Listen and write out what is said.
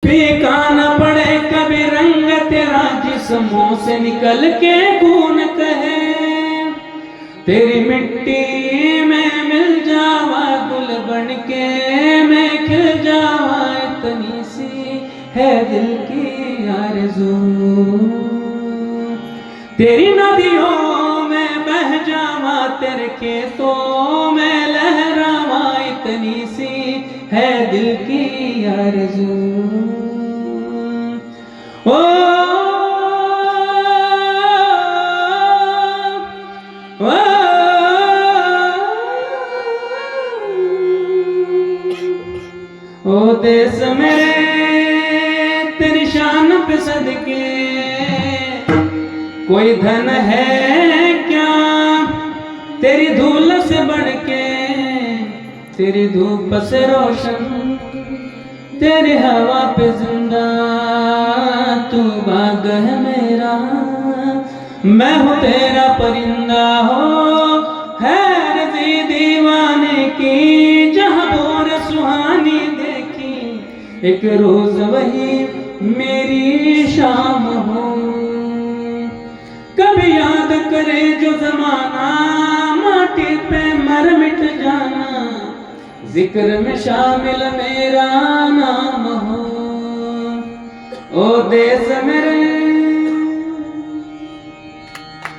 फीका न पड़े कभी रंग तेरा जिस्मों से निकल के खून कहे, तेरी मिट्टी में मिल जावा गुल बन के मैं खिल जावा, इतनी सी है दिल की आरज़ू। तेरी नदियों में बह जावा तेरे खेतों में लहरावा, इतनी सी है दिल की आरज़ू। ओ ओ देश मेरे तेरी शान पे सदके, कोई धन है क्या तेरी धूल से बढ़ के, तेरी धूप से रोशन तेरी हवा पे जिंदा, तू बाग है मेरा मैं हूँ तेरा परिंदा। हो है रज़ी दीवाने की जहाँ बोर सुहानी देखी, एक रोज वही मेरी शाम हो। कभी याद करे जो जमाना माटी पे मर मिट जाना, जिक्र में शामिल मेरा नाम हो। ओ देश मेरे